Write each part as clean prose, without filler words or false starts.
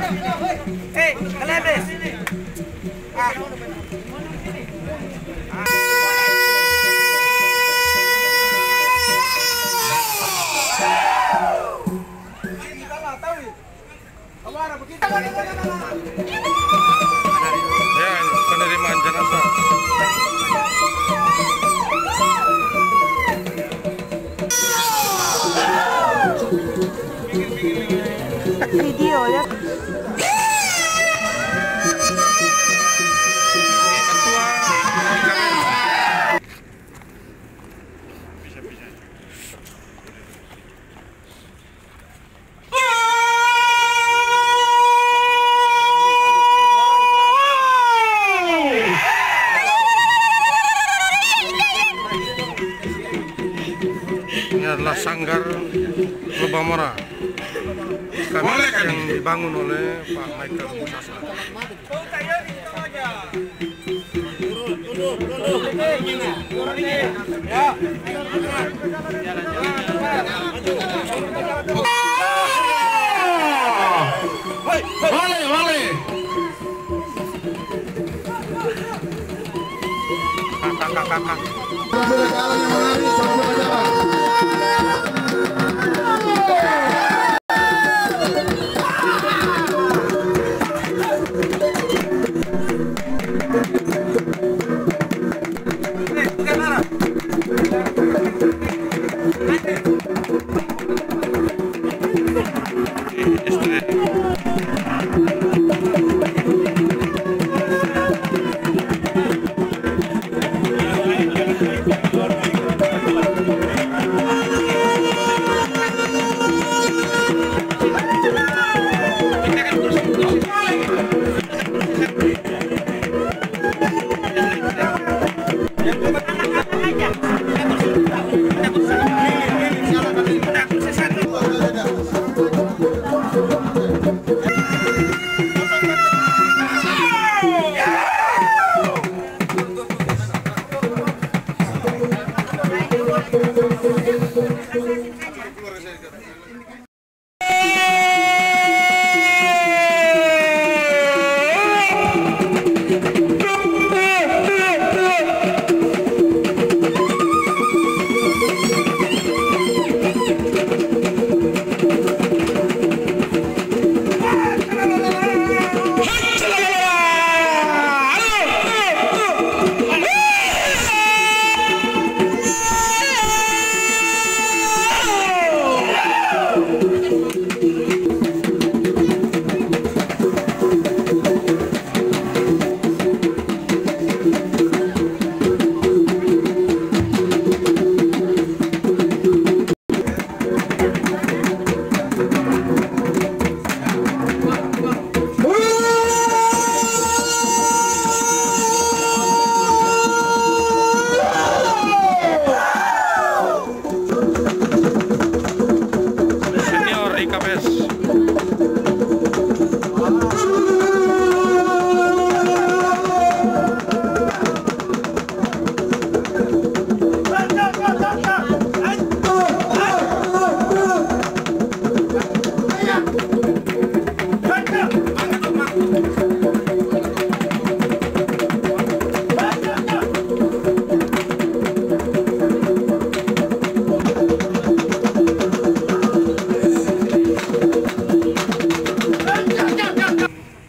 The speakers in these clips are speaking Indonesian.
Hei, kelebes. Ya, penerimaan jenazah. Video ya. Ini adalah sanggar Lubamora yang dibangun oleh Pak Michael Musasa. Wale. Kakak.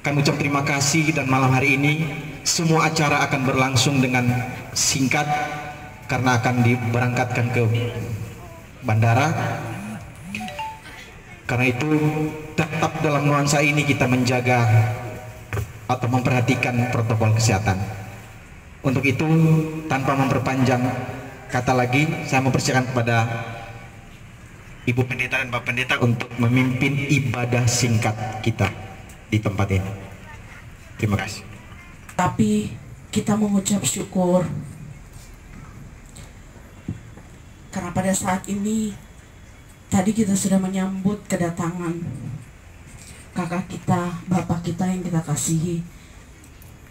Kami ucap terima kasih dan malam hari ini semua acara akan berlangsung dengan singkat karena akan diberangkatkan ke bandara. Karena itu tetap dalam nuansa ini kita menjaga atau memperhatikan protokol kesehatan. Untuk itu tanpa memperpanjang kata lagi, saya mempersilakan kepada Ibu Pendeta dan Bapak Pendeta untuk memimpin ibadah singkat kita di tempat ini. Terima kasih. Tapi kita mengucap syukur karena pada saat ini tadi kita sudah menyambut kedatangan kakak kita, bapak kita yang kita kasihi.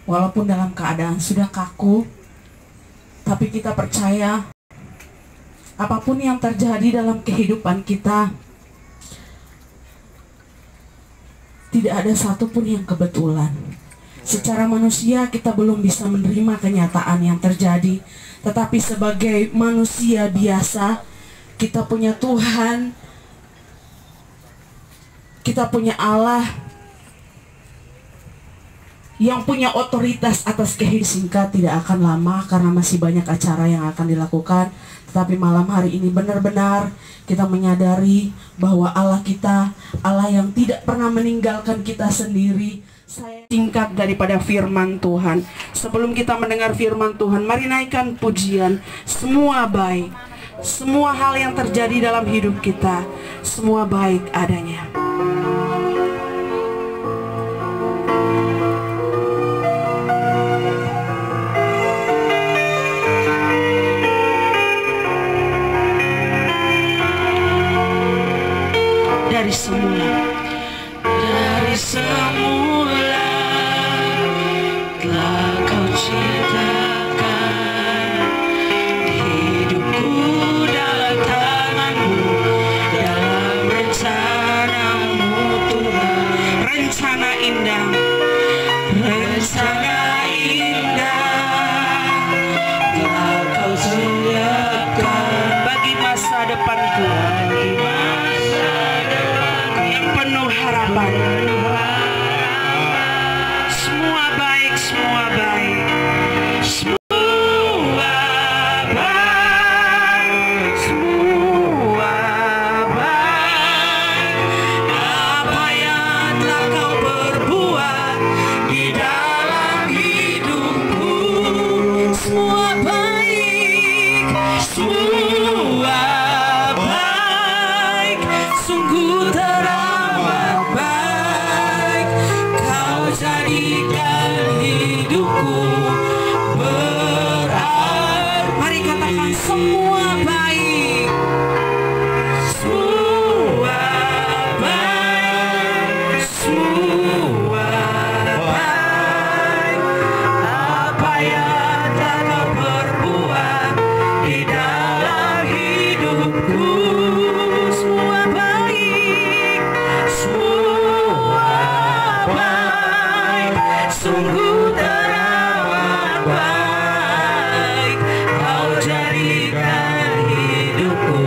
Walaupun dalam keadaan sudah kaku, tapi kita percaya apapun yang terjadi dalam kehidupan kita, tidak ada satupun yang kebetulan. Secara manusia kita belum bisa menerima kenyataan yang terjadi, tetapi sebagai manusia biasa, kita punya Tuhan, kita punya Allah yang punya otoritas atas kehidupan. Singkat, tidak akan lama karena masih banyak acara yang akan dilakukan. Tetapi malam hari ini benar-benar kita menyadari bahwa Allah kita, Allah yang tidak pernah meninggalkan kita sendiri. Saya singkat daripada firman Tuhan. Sebelum kita mendengar firman Tuhan, mari naikkan pujian. Semua baik, semua hal yang terjadi dalam hidup kita, semua baik adanya. Dari semula telah kau ciptakan hidupku dalam tanganmu, dalam rencanamu Tuhan. Rencana indah, rencana indah telah kau siapkan bagi masa depanku, penuh harapan. Semua baik, semua baik, semua baik, semua baik. Apa yang telah kau perbuat di dalam hidupku, semua baik, semua baik, sungguh teramat baik. Kau jadikan hidupku berarti. Mari katakan semua baik, semua baik, semua baik. Apa yang telah kau perbuat di dalam hidupku, semua baik, semua baik, sungguh teramat baik. Kau jadikan hidupku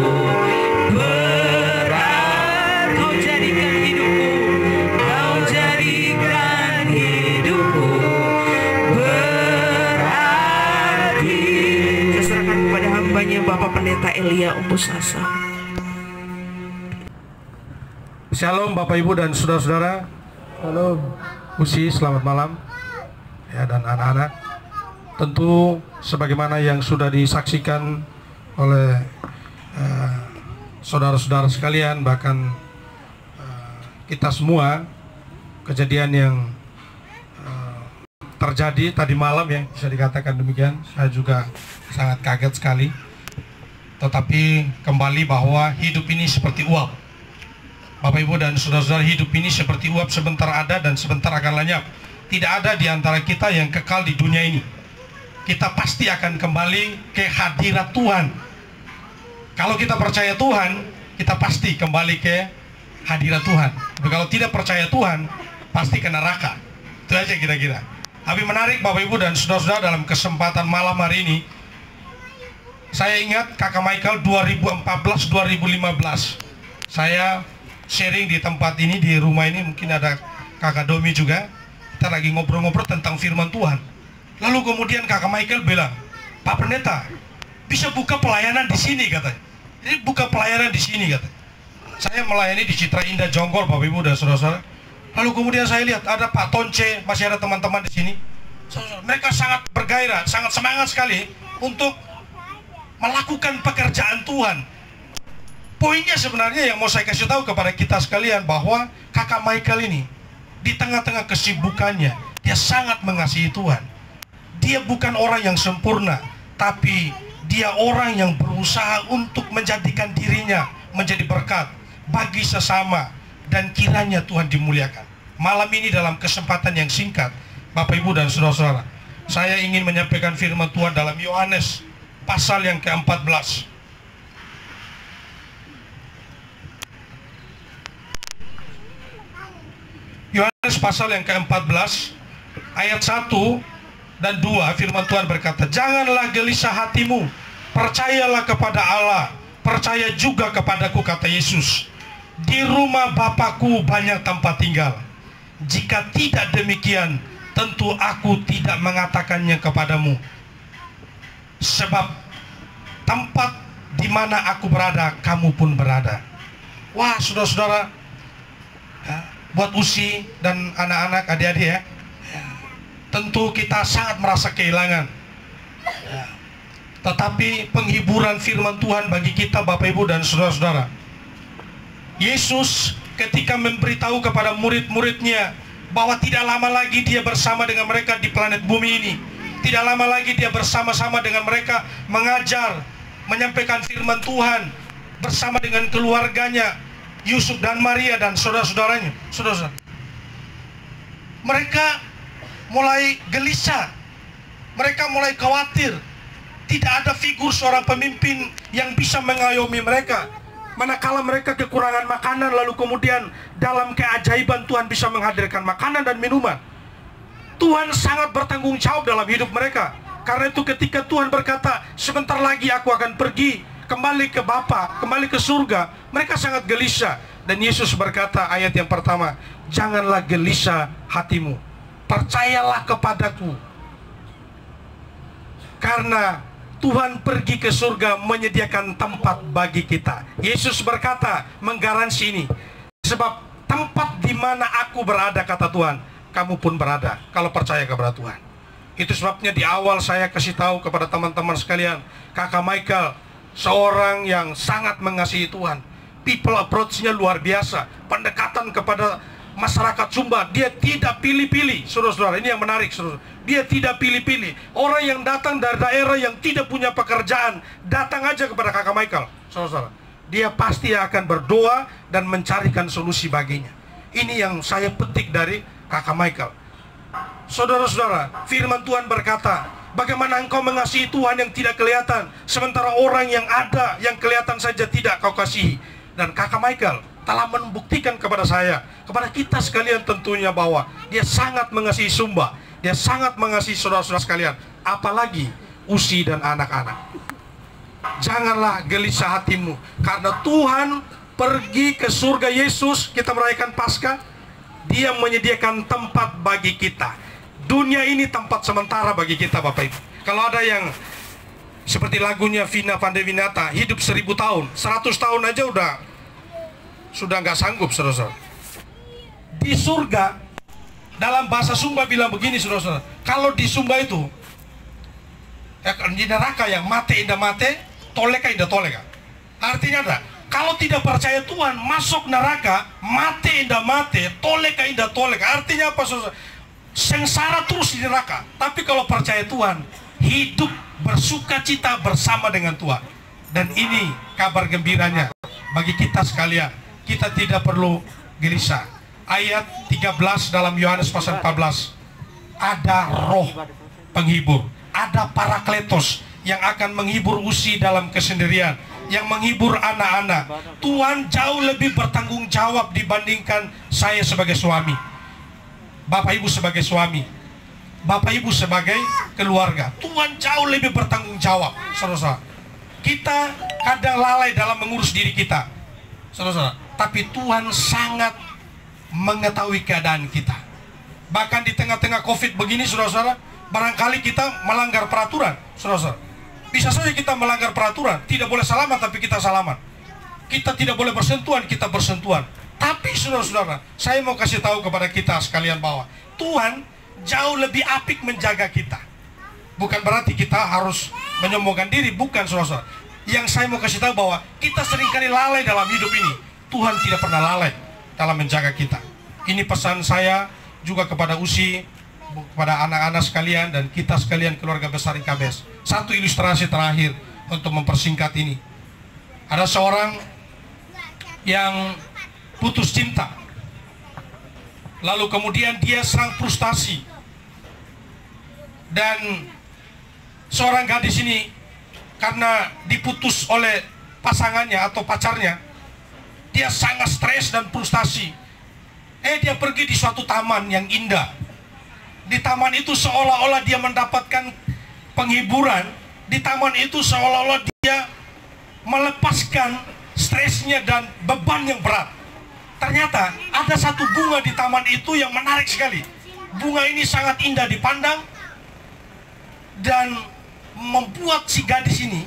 berarti. Kau jadikan hidupku, kau jadikan hidupku berarti. Keserahkan kepada hambanya Bapak Pendeta Elia Umbusasa. Shalom Bapak Ibu dan saudara-saudara. Halo Usi, selamat malam ya, dan anak-anak. Tentu sebagaimana yang sudah disaksikan oleh saudara-saudara sekalian, bahkan kita semua, kejadian yang terjadi tadi malam ya, bisa dikatakan demikian. Saya juga sangat kaget sekali. Tetapi kembali bahwa hidup ini seperti uap. Bapak Ibu dan saudara-saudara, hidup ini seperti uap, sebentar ada dan sebentar akan lenyap. Tidak ada di antara kita yang kekal di dunia ini. Kita pasti akan kembali ke hadirat Tuhan. Kalau kita percaya Tuhan, kita pasti kembali ke hadirat Tuhan. Tapi kalau tidak percaya Tuhan, pasti ke neraka. Itu aja kira-kira. Tapi menarik Bapak Ibu dan saudara-saudara, dalam kesempatan malam hari ini, saya ingat Kakak Michael 2014-2015. Saya sharing di tempat ini, di rumah ini, mungkin ada Kakak Domi juga. Kita lagi ngobrol-ngobrol tentang firman Tuhan. Lalu kemudian Kakak Michael bilang, Pak Pendeta, bisa buka pelayanan di sini katanya. Jadi buka pelayanan di sini katanya. Saya melayani di Citra Indah Jonggol, Bapak Ibu dan saudara-saudara. Lalu kemudian saya lihat ada Pak Tonce, masih ada teman-teman di sini. Mereka sangat bergairah, sangat semangat sekali untuk melakukan pekerjaan Tuhan. Poinnya sebenarnya yang mau saya kasih tahu kepada kita sekalian, bahwa Kakak Michael ini di tengah-tengah kesibukannya, dia sangat mengasihi Tuhan. Dia bukan orang yang sempurna, tapi dia orang yang berusaha untuk menjadikan dirinya menjadi berkat bagi sesama, dan kiranya Tuhan dimuliakan. Malam ini dalam kesempatan yang singkat, Bapak Ibu dan saudara-saudara, saya ingin menyampaikan firman Tuhan dalam Yohanes pasal yang ke-14. Yohanes pasal yang ke-14 ayat 1 dan 2, firman Tuhan berkata, "Janganlah gelisah hatimu, percayalah kepada Allah, percaya juga kepadaku," kata Yesus. "Di rumah Bapakku banyak tempat tinggal. Jika tidak demikian, tentu aku tidak mengatakannya kepadamu. Sebab tempat di mana aku berada, kamu pun berada." Wah, saudara-saudara, ya, buat Usi dan anak-anak, adik-adik ya, tentu kita sangat merasa kehilangan. Ya. Tetapi penghiburan firman Tuhan bagi kita, Bapak Ibu dan saudara-saudara. Yesus ketika memberitahu kepada murid-muridnya bahwa tidak lama lagi dia bersama dengan mereka di planet bumi ini. Tidak lama lagi dia bersama-sama dengan mereka mengajar, menyampaikan firman Tuhan bersama dengan keluarganya, Yusuf dan Maria dan saudara-saudaranya. Saudara-saudara, mereka mulai gelisah, mereka mulai khawatir. Tidak ada figur seorang pemimpin yang bisa mengayomi mereka. Manakala mereka kekurangan makanan, lalu kemudian dalam keajaiban Tuhan bisa menghadirkan makanan dan minuman. Tuhan sangat bertanggung jawab dalam hidup mereka. Karena itu ketika Tuhan berkata, "Sebentar lagi aku akan pergi kembali ke Bapa, kembali ke surga," mereka sangat gelisah. Dan Yesus berkata, ayat yang pertama, "Janganlah gelisah hatimu, percayalah kepadaku." Karena Tuhan pergi ke surga menyediakan tempat bagi kita. Yesus berkata, menggaransi ini, "Sebab tempat di mana aku berada," kata Tuhan, "kamu pun berada," kalau percaya kepada Tuhan. Itu sebabnya di awal saya kasih tahu kepada teman-teman sekalian, Kakak Michael seorang yang sangat mengasihi Tuhan. People approach-nya luar biasa. Pendekatan kepada masyarakat Sumba, dia tidak pilih-pilih. Saudara-saudara, ini yang menarik, saudara. Dia tidak pilih-pilih. Orang yang datang dari daerah yang tidak punya pekerjaan, datang aja kepada Kakak Michael, saudara-saudara. Dia pasti akan berdoa dan mencarikan solusi baginya. Ini yang saya petik dari Kakak Michael. Saudara-saudara, firman Tuhan berkata, "Bagaimana engkau mengasihi Tuhan yang tidak kelihatan, sementara orang yang ada, yang kelihatan saja tidak kau kasihi." Dan Kakak Michael telah membuktikan kepada saya, kepada kita sekalian tentunya, bahwa dia sangat mengasihi Sumba, dia sangat mengasihi saudara-saudara sekalian, apalagi Usi dan anak-anak. Janganlah gelisah hatimu, karena Tuhan pergi ke surga. Yesus, kita merayakan Paskah, dia menyediakan tempat bagi kita. Dunia ini tempat sementara bagi kita, Bapak Ibu. Kalau ada yang seperti lagunya Vina Pandevinata, hidup 1000 tahun, 100 tahun aja sudah nggak sanggup, saudara-saudara. Di surga, dalam bahasa Sumba bilang begini, saudara-saudara, kalau di Sumba itu, ya, di neraka yang mate indah mate, toleka indah toleka. Artinya ada, kalau tidak percaya Tuhan, masuk neraka, mate indah mate, toleka indah toleka. Artinya apa, saudara? Sengsara terus di neraka. Tapi kalau percaya Tuhan, hidup bersuka cita bersama dengan Tuhan. Dan ini kabar gembiranya bagi kita sekalian. Kita tidak perlu gelisah. Ayat 13 dalam Yohanes pasal 14, ada roh penghibur, ada parakletos yang akan menghibur Usi dalam kesendirian, yang menghibur anak-anak. Tuhan jauh lebih bertanggung jawab dibandingkan saya sebagai suami, Bapak Ibu sebagai suami, Bapak Ibu sebagai keluarga. Tuhan jauh lebih bertanggung jawab, saudara-saudara. Kita kadang lalai dalam mengurus diri kita, saudara-saudara, tapi Tuhan sangat mengetahui keadaan kita. Bahkan di tengah-tengah COVID begini, saudara-saudara, barangkali kita melanggar peraturan, saudara-saudara. Bisa saja kita melanggar peraturan, tidak boleh salaman tapi kita salaman. Kita tidak boleh bersentuhan, kita bersentuhan. Tapi saudara-saudara, saya mau kasih tahu kepada kita sekalian bahwa Tuhan jauh lebih apik menjaga kita. Bukan berarti kita harus menyombongkan diri, bukan, saudara-saudara. Yang saya mau kasih tahu bahwa kita seringkali lalai dalam hidup ini. Tuhan tidak pernah lalai dalam menjaga kita. Ini pesan saya juga kepada Usi, kepada anak-anak sekalian, dan kita sekalian keluarga besar IKBS. Satu ilustrasi terakhir untuk mempersingkat ini. Ada seorang yang putus cinta, lalu kemudian dia serang frustasi, dan seorang gadis ini karena diputus oleh pasangannya atau pacarnya, dia sangat stres dan frustasi. Dia pergi di suatu taman yang indah. Di taman itu seolah-olah dia mendapatkan penghiburan. Di taman itu seolah-olah dia melepaskan stresnya dan beban yang berat. Ternyata ada satu bunga di taman itu yang menarik sekali. Bunga ini sangat indah dipandang dan membuat si gadis ini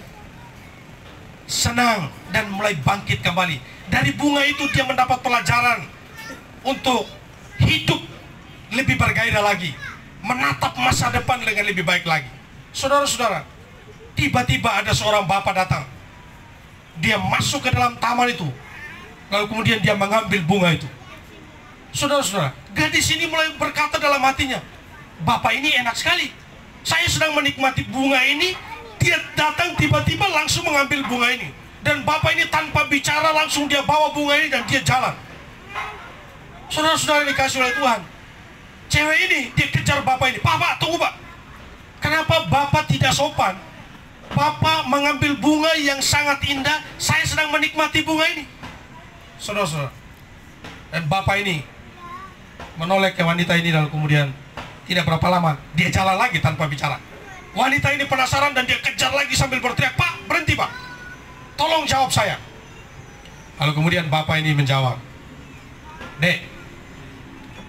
senang dan mulai bangkit kembali. Dari bunga itu dia mendapat pelajaran untuk hidup lebih bergairah lagi, menatap masa depan dengan lebih baik lagi. Saudara-saudara, tiba-tiba ada seorang bapak datang. Dia masuk ke dalam taman itu, lalu kemudian dia mengambil bunga itu. Saudara-saudara, gadis ini mulai berkata dalam hatinya, bapak ini enak sekali. Saya sedang menikmati bunga ini, dia datang tiba-tiba langsung mengambil bunga ini. Dan bapak ini tanpa bicara langsung dia bawa bunga ini dan dia jalan. Saudara-saudara dikasih oleh Tuhan, cewek ini dia kejar bapak ini. Pak, tunggu pak. Kenapa bapak tidak sopan? Bapak mengambil bunga yang sangat indah, saya sedang menikmati bunga ini. Saudara-saudara, dan bapak ini menoleh ke wanita ini, lalu kemudian tidak berapa lama dia jalan lagi tanpa bicara. Wanita ini penasaran dan dia kejar lagi sambil berteriak, Pak, berhenti pak, tolong jawab saya. Lalu kemudian bapak ini menjawab, Dek,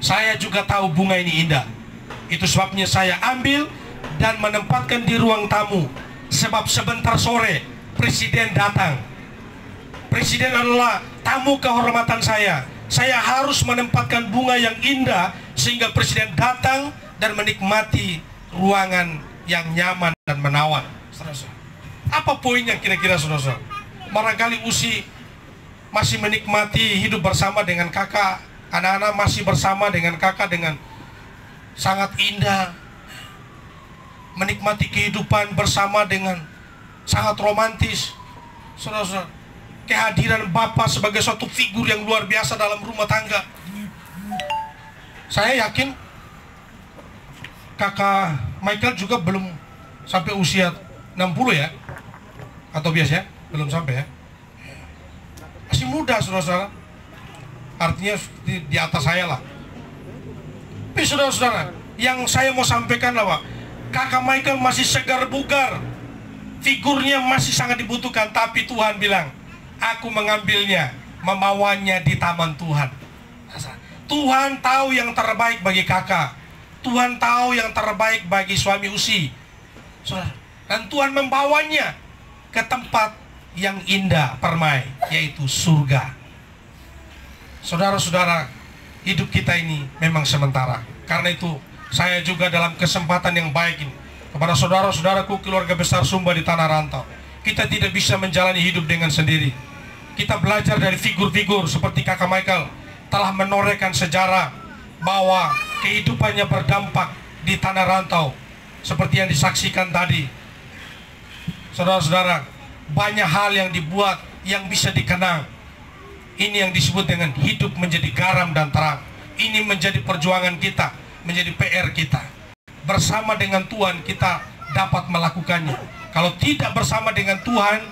saya juga tahu bunga ini indah. Itu sebabnya saya ambil dan menempatkan di ruang tamu. Sebab sebentar sore presiden datang. Presiden adalah tamu kehormatan saya. Saya harus menempatkan bunga yang indah sehingga presiden datang dan menikmati ruangan yang nyaman dan menawan. Apa poinnya kira-kira saudara? Barangkali Usi masih menikmati hidup bersama dengan kakak, anak-anak masih bersama dengan kakak dengan sangat indah, menikmati kehidupan bersama dengan sangat romantis. Saudara-saudara, kehadiran Bapak sebagai suatu figur yang luar biasa dalam rumah tangga. Saya yakin kakak Michael juga belum sampai usia 60 ya, atau biasa ya, belum sampai ya, masih muda saudara-saudara, artinya di atas saya lah. Tapi saudara-saudara, yang saya mau sampaikan lah Pak, kakak Michael masih segar bugar, figurnya masih sangat dibutuhkan, tapi Tuhan bilang, aku mengambilnya, membawanya di taman Tuhan. Tuhan tahu yang terbaik bagi kakak, Tuhan tahu yang terbaik bagi suami Usi, dan Tuhan membawanya ke tempat yang indah permai, yaitu surga. Saudara-saudara, hidup kita ini memang sementara. Karena itu saya juga dalam kesempatan yang baik ini, kepada saudara-saudaraku keluarga besar Sumba di Tanah Rantau, kita tidak bisa menjalani hidup dengan sendiri. Kita belajar dari figur-figur seperti kakak Michael, telah menorehkan sejarah bahwa kehidupannya berdampak di Tanah Rantau seperti yang disaksikan tadi. Saudara-saudara, banyak hal yang dibuat yang bisa dikenang. Ini yang disebut dengan hidup menjadi garam dan terang. Ini menjadi perjuangan kita, menjadi PR kita. Bersama dengan Tuhan kita dapat melakukannya. Kalau tidak bersama dengan Tuhan,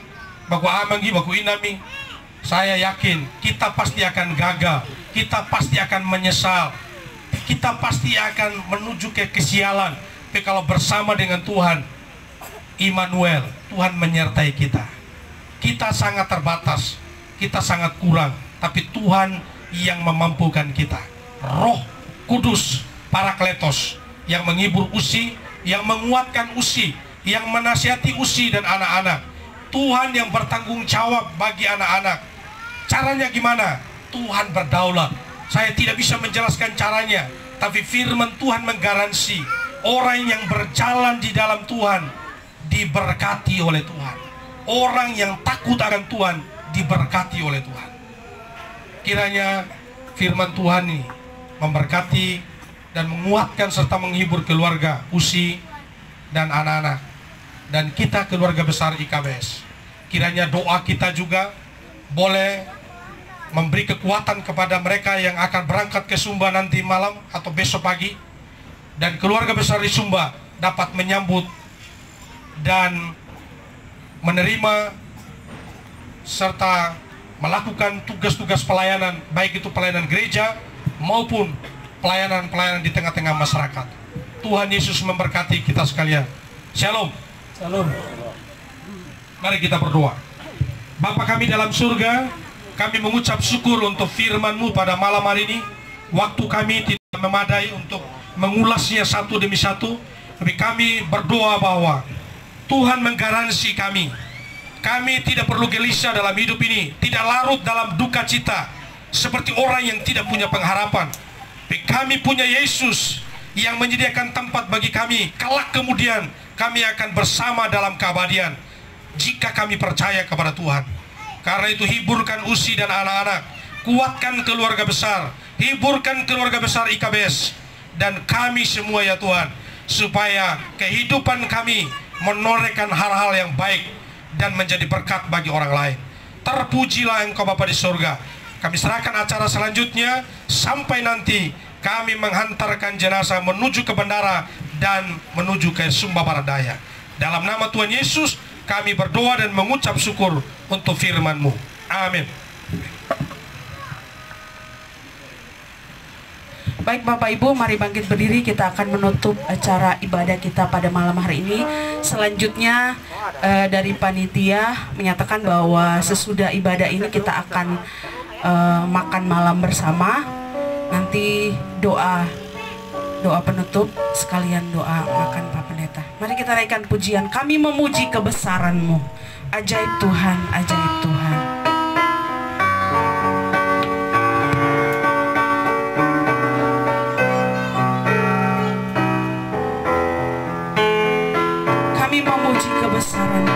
baku amanggi, baku inami, saya yakin kita pasti akan gagal, kita pasti akan menyesal, kita pasti akan menuju ke kesialan. Tapi kalau bersama dengan Tuhan, Immanuel, Tuhan menyertai kita. Kita sangat terbatas, kita sangat kurang, tapi Tuhan yang memampukan kita. Roh Kudus, Parakletos, yang menghibur Usi, yang menguatkan Usi, yang menasihati Usi dan anak-anak. Tuhan yang bertanggung jawab bagi anak-anak. Caranya gimana? Tuhan berdaulat. Saya tidak bisa menjelaskan caranya, tapi firman Tuhan menggaransi orang yang berjalan di dalam Tuhan diberkati oleh Tuhan. Orang yang takut akan Tuhan diberkati oleh Tuhan. Kiranya firman Tuhan ini memberkati dan menguatkan serta menghibur keluarga Usi dan anak-anak dan kita keluarga besar IKBS. Kiranya doa kita juga boleh memberi kekuatan kepada mereka yang akan berangkat ke Sumba nanti malam atau besok pagi, dan keluarga besar di Sumba dapat menyambut dan menerima serta melakukan tugas-tugas pelayanan, baik itu pelayanan gereja maupun pelayanan-pelayanan di tengah-tengah masyarakat. Tuhan Yesus memberkati kita sekalian. Shalom. Shalom. Mari kita berdoa. Bapa kami dalam surga, kami mengucap syukur untuk firman-Mu pada malam hari ini. Waktu kami tidak memadai untuk mengulasnya satu demi satu, tapi kami berdoa bahwa Tuhan menggaransi kami. Kami tidak perlu gelisah dalam hidup ini, tidak larut dalam duka cita seperti orang yang tidak punya pengharapan. Tapi kami punya Yesus yang menyediakan tempat bagi kami. Kelak kemudian kami akan bersama dalam keabadian jika kami percaya kepada Tuhan. Karena itu hiburkan Usi dan anak-anak, kuatkan keluarga besar, hiburkan keluarga besar IKBS dan kami semua ya Tuhan, supaya kehidupan kami menorehkan hal-hal yang baik dan menjadi berkat bagi orang lain. Terpujilah Engkau Bapa di surga. Kami serahkan acara selanjutnya sampai nanti kami menghantarkan jenazah menuju ke bandara dan menuju ke Sumba Barat Daya. Dalam nama Tuhan Yesus kami berdoa dan mengucap syukur untuk firman-Mu. Amin. Baik Bapak Ibu, mari bangkit berdiri, kita akan menutup acara ibadah kita pada malam hari ini. Selanjutnya dari panitia menyatakan bahwa sesudah ibadah ini kita akan makan malam bersama. Nanti doa penutup sekalian doa makan Pak Pendeta. Mari kita naikkan pujian, kami memuji kebesaran-Mu. Ajaib Tuhan, ajaib Tuhan. Kami memuji kebesaran-Mu.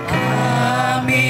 Kami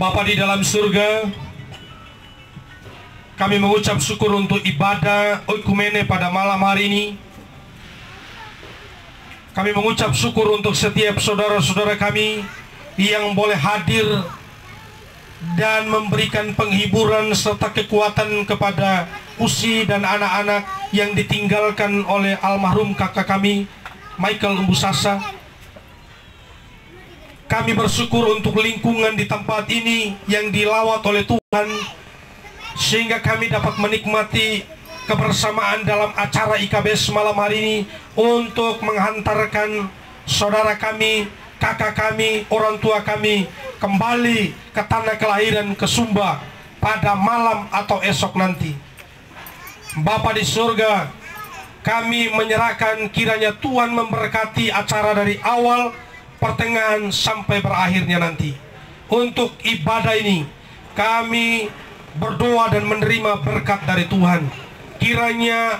Bapa di dalam surga, kami mengucap syukur untuk ibadah oikumene pada malam hari ini. Kami mengucap syukur untuk setiap saudara-saudara kami yang boleh hadir dan memberikan penghiburan serta kekuatan kepada Usi dan anak-anak yang ditinggalkan oleh almarhum kakak kami Michael Umbusasa. Kami bersyukur untuk lingkungan di tempat ini yang dilawat oleh Tuhan, sehingga kami dapat menikmati kebersamaan dalam acara IKBS malam hari ini untuk menghantarkan saudara kami, kakak kami, orang tua kami kembali ke tanah kelahiran, ke Sumba pada malam atau esok nanti. Bapa di surga, kami menyerahkan kiranya Tuhan memberkati acara dari awal, pertengahan sampai berakhirnya nanti. Untuk ibadah ini kami berdoa dan menerima berkat dari Tuhan. Kiranya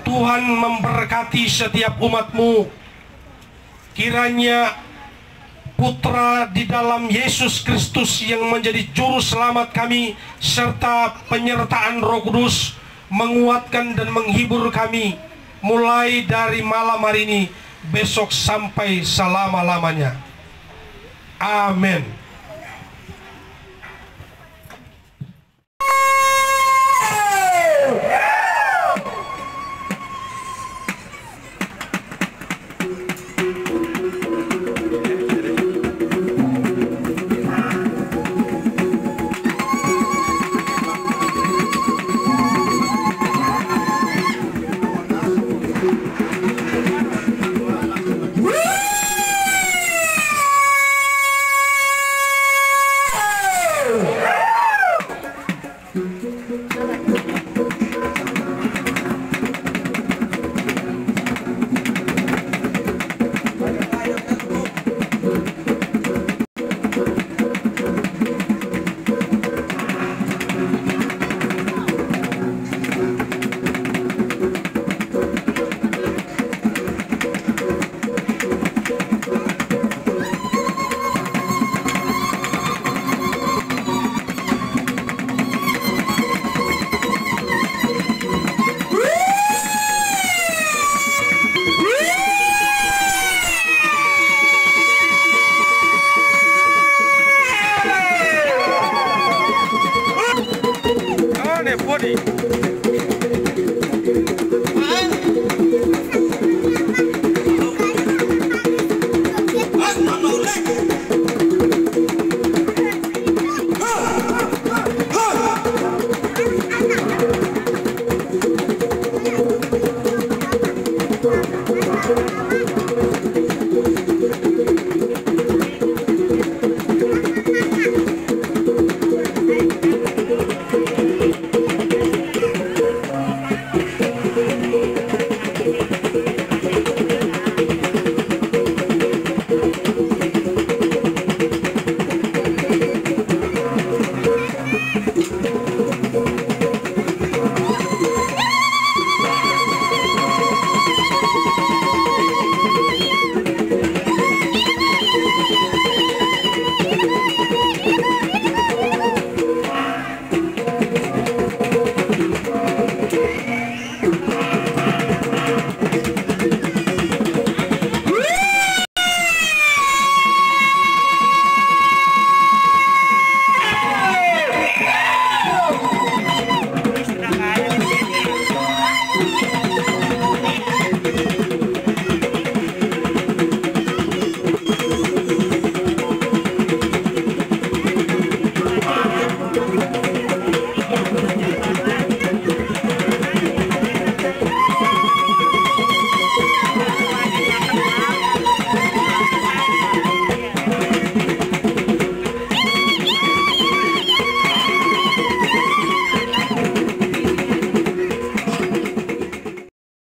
Tuhan memberkati setiap umat-Mu. Kiranya Putra di dalam Yesus Kristus yang menjadi juru selamat kami serta penyertaan Roh Kudus menguatkan dan menghibur kami mulai dari malam hari ini, besok sampai selama-lamanya. Amin.